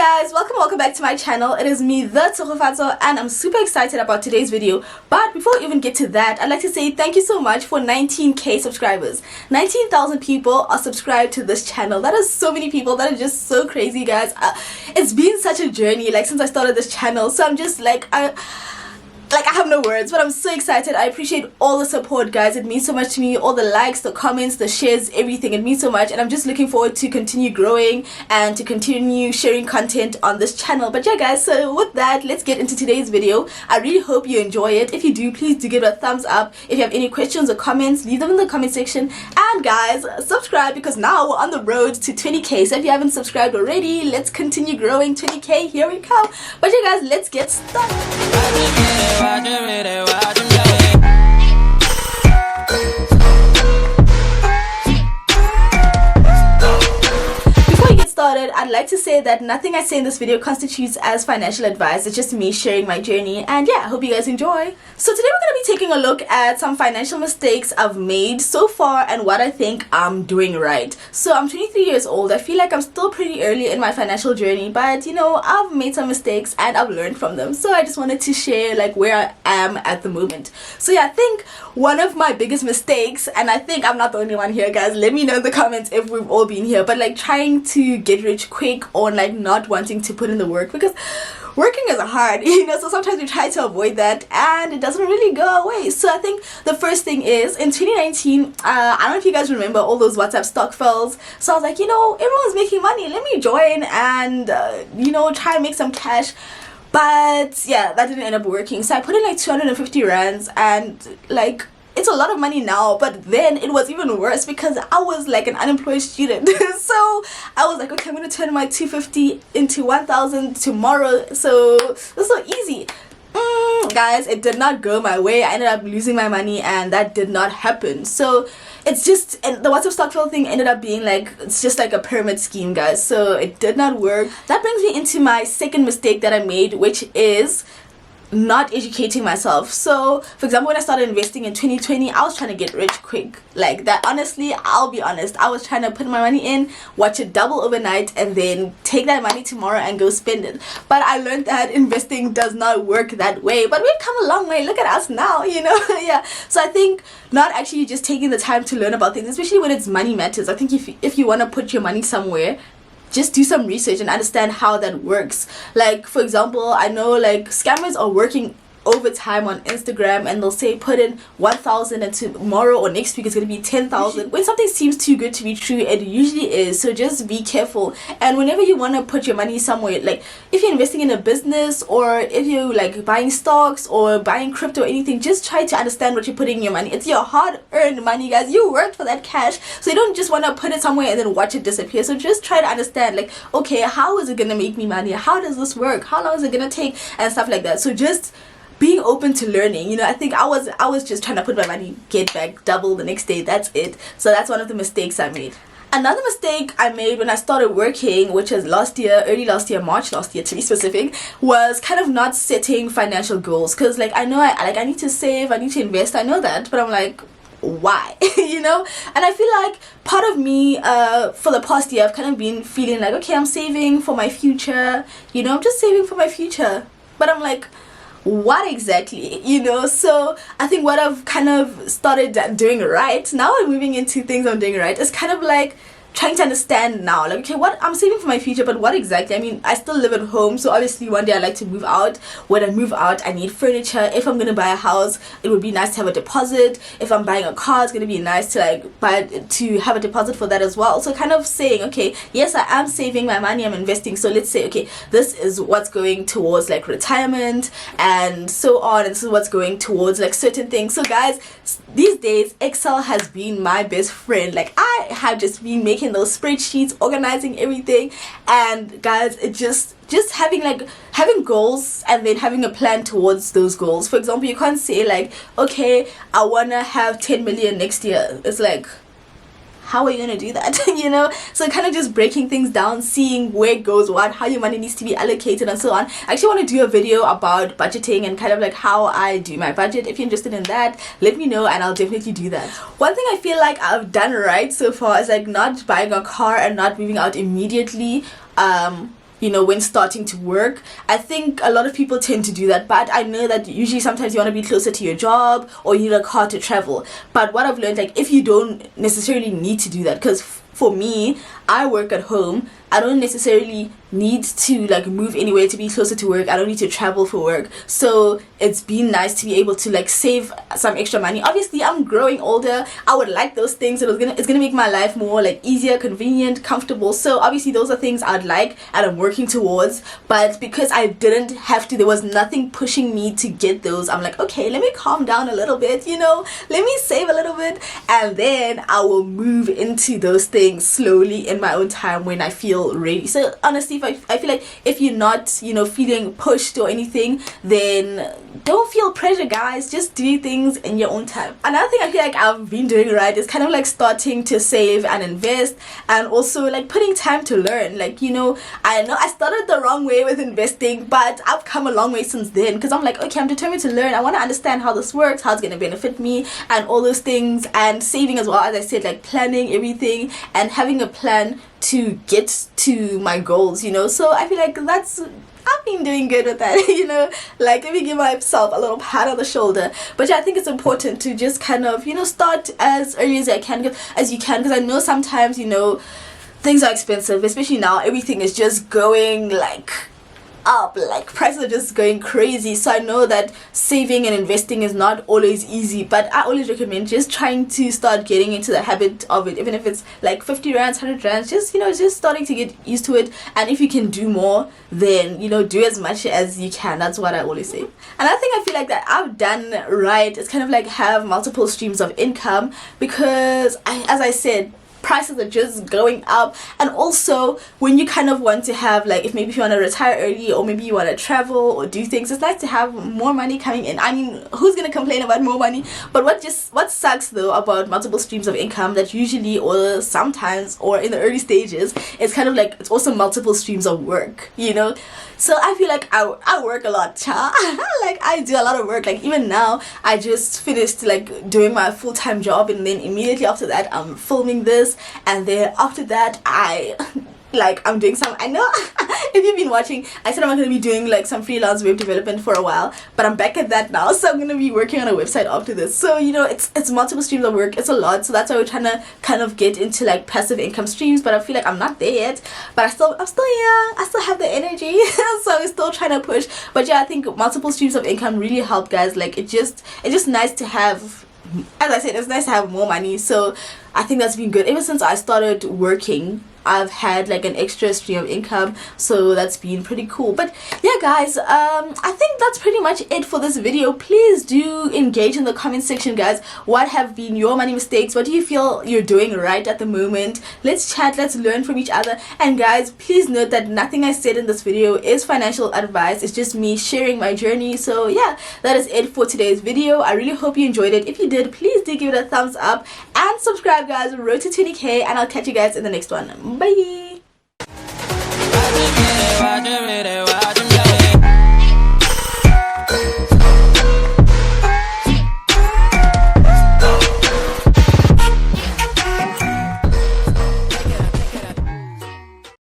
guys, welcome back to my channel. It is me, the Tsogofatso, and I'm super excited about today's video. But before we even get to that, I'd like to say thank you so much for 19k subscribers. 19,000 people are subscribed to this channel. That is so many people. That is just so crazy, guys. It's been such a journey, like, since I started this channel. So I'm just like, I have no words, but I'm so excited. I appreciate all the support, guys. It means so much to me. All the likes, the comments, the shares, everything. It means so much, and I'm just looking forward to continue growing and to continue sharing content on this channel. But yeah, guys, so with that, let's get into today's video. I really hope you enjoy it. If you do, please do give it a thumbs up. If you have any questions or comments, leave them in the comment section. And guys, subscribe, because now we're on the road to 20k. So if you haven't subscribed already, let's continue growing. 20k, here we come. But yeah, guys, let's get started. Before we get started, I'd like to say that nothing I say in this video constitutes as financial advice. It's just me sharing my journey, and yeah, I hope you guys enjoy. So today we're going to be taking a look at some financial mistakes I've made so far and what I think I'm doing right. So I'm 23 years old. I feel like I'm still pretty early in my financial journey, but you know, I've made some mistakes and I've learned from them. So I just wanted to share like where I am at the moment. So yeah, I think one of my biggest mistakes, and I think I'm not the only one here, guys, let me know in the comments if we've all been here, but like trying to get rich quick or like not wanting to put in the work, because working is hard, you know, so sometimes we try to avoid that and it doesn't really go away. So I think the first thing is, in 2019, I don't know if you guys remember all those WhatsApp stock fails. So I was like, you know, everyone's making money, let me join and you know, try and make some cash. But yeah, that didn't end up working. So I put in like 250 rands, and like, it's a lot of money now, but then it was even worse because I was like an unemployed student. So I was like, okay, I'm gonna turn my 250 into 1,000 tomorrow. So it's so easy. Guys, it did not go my way. I ended up losing my money, and that did not happen. So it's just, and the WhatsApp stock fail thing ended up being like, it's just like a pyramid scheme, guys. So it did not work. That brings me into my second mistake that I made, which is not educating myself. So for example, when I started investing in 2020, I was trying to get rich quick like that. Honestly, I'll be honest, I was trying to put my money in, watch it double overnight, and then take that money tomorrow and go spend it. But I learned that investing does not work that way. But we've come a long way. Look at us now, you know. Yeah, so I think not actually just taking the time to learn about things, especially when it's money matters. I think if you want to put your money somewhere, just do some research and understand how that works. Like, for example, I know like scammers are working overtime on Instagram, and they'll say put in 1,000 and tomorrow or next week it's going to be 10,000. When something seems too good to be true, it usually is. So just be careful. And whenever you want to put your money somewhere, like if you're investing in a business, or if you're like buying stocks or buying crypto or anything, just try to understand what you're putting in your money. It's your hard-earned money, guys. You worked for that cash, so you don't just want to put it somewhere and then watch it disappear. So just try to understand, like, okay, how is it going to make me money? How does this work? How long is it going to take? And stuff like that. So just being open to learning, you know. I think I was just trying to put my money, get back double the next day. That's it. So that's one of the mistakes I made. Another mistake I made when I started working, which was last year, early last year, March last year to be specific, was kind of not setting financial goals. Because like I know I need to save, I need to invest, I know that, but I'm like, why? You know. And I feel like part of me for the past year, I've kind of been feeling like, okay, I'm saving for my future, you know, I'm just saving for my future. But I'm like, what exactly, you know? So I think what I've kind of started doing right now, and moving into things I'm doing right, is kind of like trying to understand now, like, okay, what I'm saving for my future, but what exactly? I mean, I still live at home, so obviously one day I'd like to move out. When I move out, I need furniture. If I'm gonna buy a house, it would be nice to have a deposit. If I'm buying a car, it's gonna be nice to like to have a deposit for that as well. So kind of saying, okay, yes, I am saving my money, I'm investing. So let's say, okay, this is what's going towards like retirement and so on, and this is what's going towards like certain things. So guys, these days Excel has been my best friend. Like, I have just been making those spreadsheets, organizing everything, and guys, it just having goals and then having a plan towards those goals. For example, you can't say like, okay, I wanna have 10 million next year. It's like, how are you gonna do that? You know. So kind of just breaking things down, seeing where goes what, how your money needs to be allocated, and so on. I actually want to do a video about budgeting and kind of like how I do my budget. If you're interested in that, let me know and I'll definitely do that. One thing I feel like I've done right so far is like not buying a car and not moving out immediately when starting to work. I think a lot of people tend to do that, but I know that usually sometimes you want to be closer to your job or you need a car to travel. But what I've learned, like, if you don't necessarily need to do that, because for me, I work at home, I don't necessarily need to like move anywhere to be closer to work. I don't need to travel for work. So it's been nice to be able to like save some extra money. Obviously, I'm growing older. I would like those things. It's gonna make my life more like easier, convenient, comfortable. So obviously those are things I'd like and I'm working towards. But because I didn't have to, there was nothing pushing me to get those. I'm like, okay, let me calm down a little bit, let me save a little bit, and then I will move into those things slowly in my own time when I feel ready. So honestly, I feel like if you're not feeling pushed or anything, then don't feel pressure, guys. Just do things in your own time. Another thing I feel like I've been doing right is kind of like starting to save and invest, and also like putting time to learn. Like, I know I started the wrong way with investing, but I've come a long way since then, because I'm like, okay, I'm determined to learn. I want to understand how this works, how it's going to benefit me, and all those things. And saving as well, as I said, like planning everything and having a plan to get to my goals, so I feel like I've been doing good with that, like, let me give myself a little pat on the shoulder. But yeah, I think it's important to just kind of start as early as you can, because I know sometimes things are expensive, especially now. Everything is just going like up, like prices are just going crazy. So I know that saving and investing is not always easy, but I always recommend just trying to start getting into the habit of it, even if it's like 50 rands, 100 rands, just just starting to get used to it. And if you can do more, then do as much as you can. That's what I always say. Another thing I feel like that I've done right is kind of like have multiple streams of income, because as I said, prices are just going up. And also when you kind of want to have, like, if maybe you want to retire early, or maybe you want to travel or do things, it's nice to have more money coming in. I mean, who's gonna complain about more money? But what sucks though about multiple streams of income, that usually or sometimes or in the early stages, it's kind of like it's also multiple streams of work, so I feel like I work a lot, like I do a lot of work. Like even now I just finished like doing my full-time job, and then immediately after that I'm filming this, and then after that I'm doing some, I know if you've been watching, I said I'm going to be doing like some freelance web development for a while, but I'm back at that now, so I'm going to be working on a website after this. So it's multiple streams of work, it's a lot. So that's why we're trying to kind of get into like passive income streams, but I feel like I'm not there yet. But I'm still young, I still have the energy so I'm still trying to push. But yeah, I think multiple streams of income really help, guys. Like it's just nice to have, as I said, it's nice to have more money. So I think that's been good. Ever since I started working, I've had like an extra stream of income, so that's been pretty cool. But yeah, guys, I think that's pretty much it for this video. Please do engage in the comment section, guys. What have been your money mistakes? What do you feel you're doing right at the moment? Let's chat, let's learn from each other. And guys, please note that nothing I said in this video is financial advice. It's just me sharing my journey. So yeah, that is it for today's video. I really hope you enjoyed it. If you did, please do give it a thumbs up and subscribe, guys. Road to 20k, and I'll catch you guys in the next one. Bye.